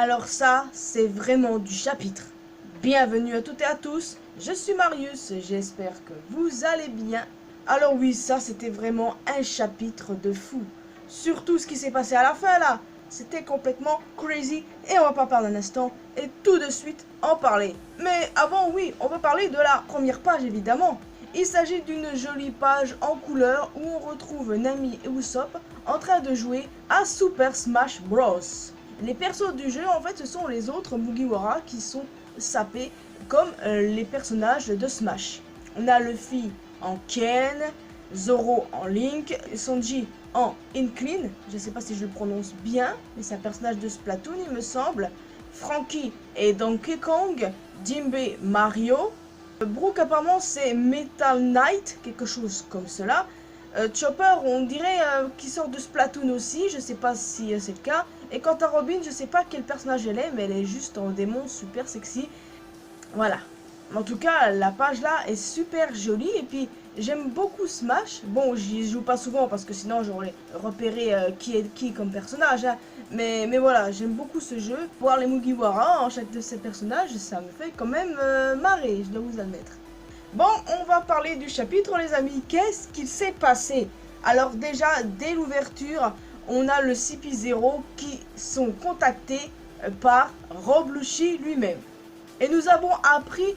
Alors ça, c'est vraiment du chapitre. Bienvenue à toutes et à tous, je suis Marius, j'espère que vous allez bien. Alors oui, ça c'était vraiment un chapitre de fou. Surtout ce qui s'est passé à la fin là, c'était complètement crazy et on va pas parler un instant et tout de suite en parler. Mais avant oui, on va parler de la première page évidemment. Il s'agit d'une jolie page en couleur où on retrouve Nami et Usopp en train de jouer à Super Smash Bros. Les persos du jeu en fait ce sont les autres Mugiwara qui sont sapés comme les personnages de Smash. On a Luffy en Ken, Zoro en Link, Sanji en Inkling, je sais pas si je le prononce bien, mais c'est un personnage de Splatoon il me semble, Franky et Donkey Kong, Jinbe Mario, Brook apparemment c'est Metal Knight, quelque chose comme cela, Chopper on dirait qu'il sort de Splatoon aussi, je sais pas si c'est le cas, et quant à Robin je sais pas quel personnage elle est, mais elle est juste en démon super sexy, voilà. En tout cas, la page là est super jolie et puis j'aime beaucoup Smash. Bon, j'y joue pas souvent parce que sinon j'aurais repéré qui est qui comme personnage. Hein. Mais voilà, j'aime beaucoup ce jeu. Voir les Mugiwara en chaque de ces personnages, ça me fait quand même marrer, je dois vous admettre. Bon, on va parler du chapitre les amis. Qu'est-ce qu'il s'est passé? Alors déjà, dès l'ouverture, on a le CP0 qui sont contactés par Rob Lucci lui-même. Et nous avons appris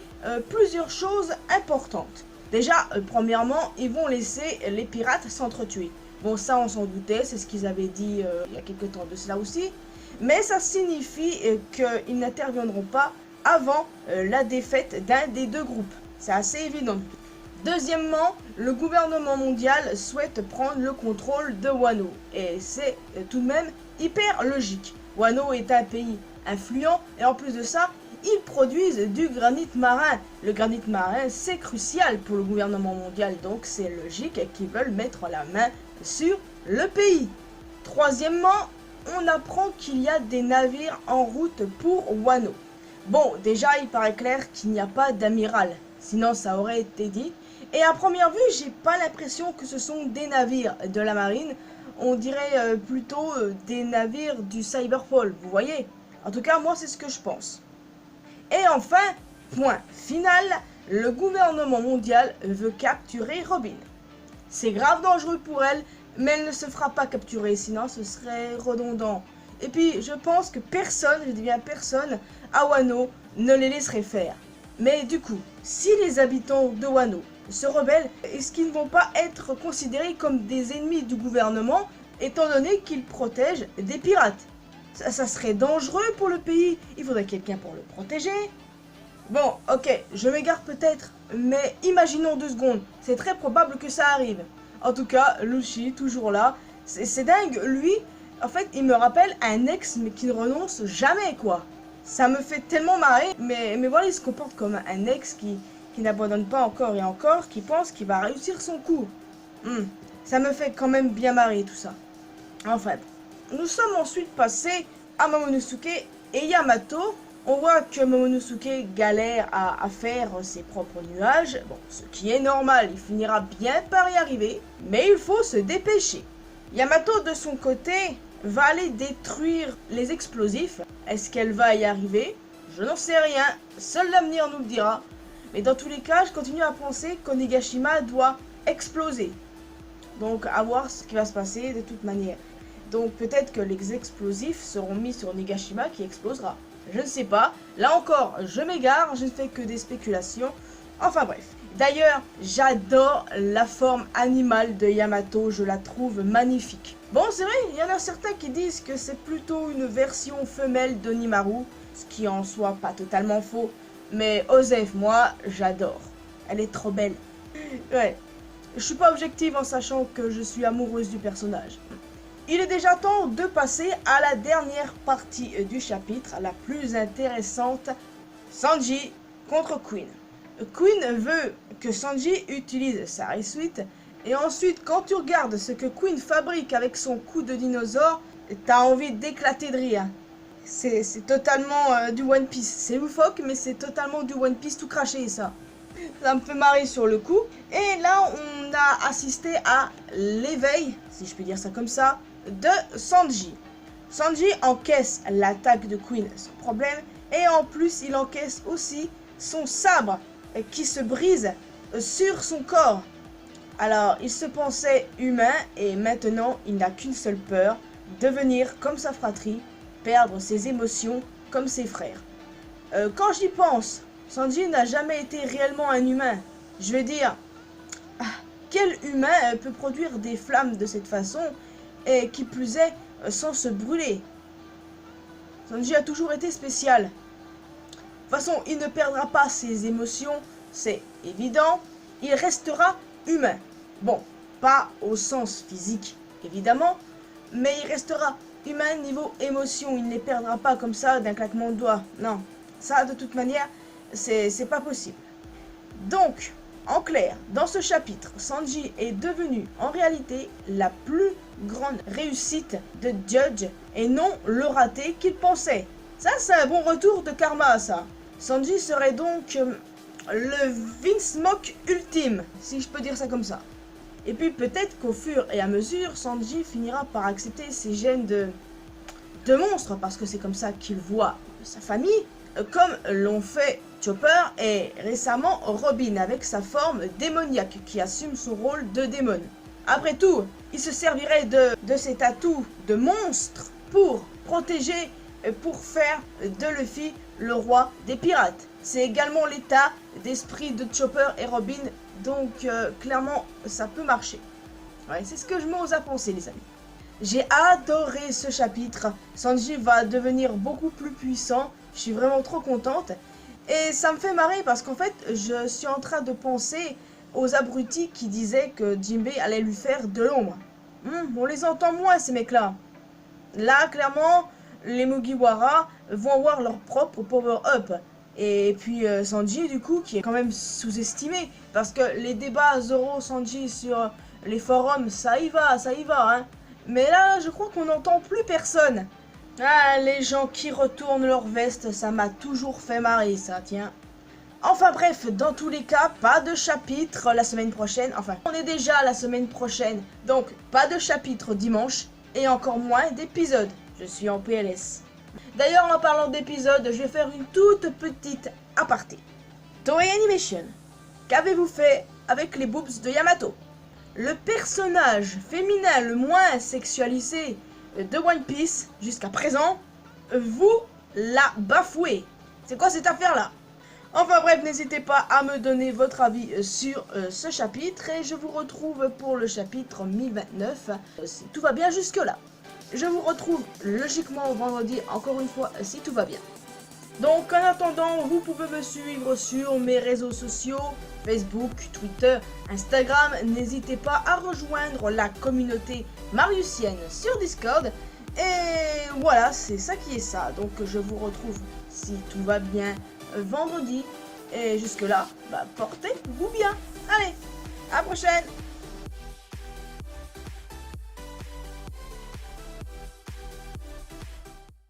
plusieurs choses importantes. Déjà, premièrement, ils vont laisser les pirates s'entretuer. Bon, ça on s'en doutait, c'est ce qu'ils avaient dit il y a quelques temps de cela aussi. Mais ça signifie qu'ils n'interviendront pas avant la défaite d'un des deux groupes. C'est assez évident. Deuxièmement, le gouvernement mondial souhaite prendre le contrôle de Wano. Et c'est tout de même hyper logique. Wano est un pays influent et en plus de ça, ils produisent du granit marin. Le granit marin, c'est crucial pour le gouvernement mondial, donc c'est logique qu'ils veulent mettre la main sur le pays. Troisièmement, on apprend qu'il y a des navires en route pour Wano. Bon, déjà, il paraît clair qu'il n'y a pas d'amiral, sinon ça aurait été dit. Et à première vue, j'ai pas l'impression que ce sont des navires de la marine. On dirait plutôt des navires du Cyberpol, vous voyez? En tout cas, moi, c'est ce que je pense. Et enfin, point final, le gouvernement mondial veut capturer Robin. C'est grave dangereux pour elle, mais elle ne se fera pas capturer, sinon ce serait redondant. Et puis, je pense que personne, je dis bien personne, à Wano ne les laisserait faire. Mais du coup, si les habitants de Wano se rebellent, est-ce qu'ils ne vont pas être considérés comme des ennemis du gouvernement, étant donné qu'ils protègent des pirates? Ça serait dangereux pour le pays, il faudrait quelqu'un pour le protéger. Bon, ok, je m'égare peut-être, mais imaginons 2 secondes, c'est très probable que ça arrive. En tout cas, Lucci, toujours là, c'est dingue, lui, en fait, il me rappelle un ex, mais qui ne renonce jamais, quoi. Ça me fait tellement marrer, mais voilà, il se comporte comme un ex qui n'abandonne pas encore et encore, qui pense qu'il va réussir son coup. Ça me fait quand même bien marrer, tout ça. Enfin, nous sommes ensuite passés à Momonosuke et Yamato. On voit que Momonosuke galère à faire ses propres nuages. Bon, ce qui est normal, il finira bien par y arriver. Mais il faut se dépêcher. Yamato, de son côté, va aller détruire les explosifs. Est-ce qu'elle va y arriver? Je n'en sais rien. Seul l'avenir nous le dira. Mais dans tous les cas, je continue à penser qu'Onigashima doit exploser. Donc, à voir ce qui va se passer de toute manière. Donc peut-être que les explosifs seront mis sur Nigashima qui explosera. Je ne sais pas. Là encore, je m'égare, je ne fais que des spéculations. Enfin bref. D'ailleurs, j'adore la forme animale de Yamato, je la trouve magnifique. Bon, c'est vrai, il y en a certains qui disent que c'est plutôt une version femelle d'Onimaru, ce qui en soit pas totalement faux. Mais Osef, moi, j'adore. Elle est trop belle. Ouais. Je suis pas objective en sachant que je suis amoureuse du personnage. Il est déjà temps de passer à la dernière partie du chapitre, la plus intéressante, Sanji contre Queen. Queen veut que Sanji utilise sa Race-Suite, et ensuite quand tu regardes ce que Queen fabrique avec son coup de dinosaure, t'as envie d'éclater de rire. C'est totalement du One Piece, c'est loufoque mais c'est totalement du One Piece tout craché ça. Ça me fait marrer sur le coup. Et là on a assisté à l'éveil, si je peux dire ça comme ça, de Sanji. Sanji encaisse l'attaque de Queen sans problème, et en plus il encaisse aussi son sabre qui se brise sur son corps. Alors il se pensait humain et maintenant il n'a qu'une seule peur, devenir comme sa fratrie, perdre ses émotions comme ses frères. Quand j'y pense, Sanji n'a jamais été réellement un humain. Je veux dire, quel humain peut produire des flammes de cette façon et qui plus est sans se brûler? Sanji a toujours été spécial. De toute façon, il ne perdra pas ses émotions, c'est évident. Il restera humain. Bon, pas au sens physique, évidemment, mais il restera humain niveau émotion. Il ne les perdra pas comme ça d'un claquement de doigts. Non, ça de toute manière, c'est pas possible. Donc, en clair, dans ce chapitre, Sanji est devenu en réalité la plus grande réussite de Judge et non le raté qu'il pensait. Ça, c'est un bon retour de karma, ça. Sanji serait donc le Vince Mock ultime, si je peux dire ça comme ça. Et puis peut-être qu'au fur et à mesure, Sanji finira par accepter ses gènes de monstre, parce que c'est comme ça qu'il voit sa famille, comme l'ont fait Chopper et récemment Robin avec sa forme démoniaque qui assume son rôle de démon. Après tout, il se servirait de cet atout de monstre pour protéger, pour faire de Luffy le roi des pirates. C'est également l'état d'esprit de Chopper et Robin, donc clairement ça peut marcher. Ouais, c'est ce que je m'ose à penser, les amis. J'ai adoré ce chapitre. Sanji va devenir beaucoup plus puissant. Je suis vraiment trop contente. Et ça me fait marrer parce qu'en fait, je suis en train de penser aux abrutis qui disaient que Jinbei allait lui faire de l'ombre. On les entend moins, ces mecs-là. Là, clairement, les Mugiwara vont avoir leur propre power-up. Et puis Sanji, du coup, qui est quand même sous-estimé. Parce que les débats Zoro-Sanji sur les forums, ça y va, hein. Mais là, je crois qu'on n'entend plus personne. Ah, les gens qui retournent leur veste, ça m'a toujours fait marrer, ça, tiens. Enfin bref, dans tous les cas, pas de chapitre la semaine prochaine. Enfin, on est déjà la semaine prochaine. Donc, pas de chapitre dimanche. Et encore moins d'épisodes. Je suis en PLS. D'ailleurs, en parlant d'épisodes, je vais faire une toute petite aparté. Toei Animation, qu'avez-vous fait avec les boobs de Yamato? Le personnage féminin le moins sexualisé de One Piece jusqu'à présent, vous l'a bafoué. C'est quoi cette affaire-là? Enfin bref, n'hésitez pas à me donner votre avis sur ce chapitre et je vous retrouve pour le chapitre 1029 si tout va bien jusque-là. Je vous retrouve logiquement vendredi, encore une fois, si tout va bien. Donc en attendant, vous pouvez me suivre sur mes réseaux sociaux, Facebook, Twitter, Instagram. N'hésitez pas à rejoindre la communauté mariusienne sur Discord. Et voilà, c'est ça qui est ça. Donc je vous retrouve, si tout va bien, vendredi. Et jusque là, portez-vous bien. Allez, à la prochaine!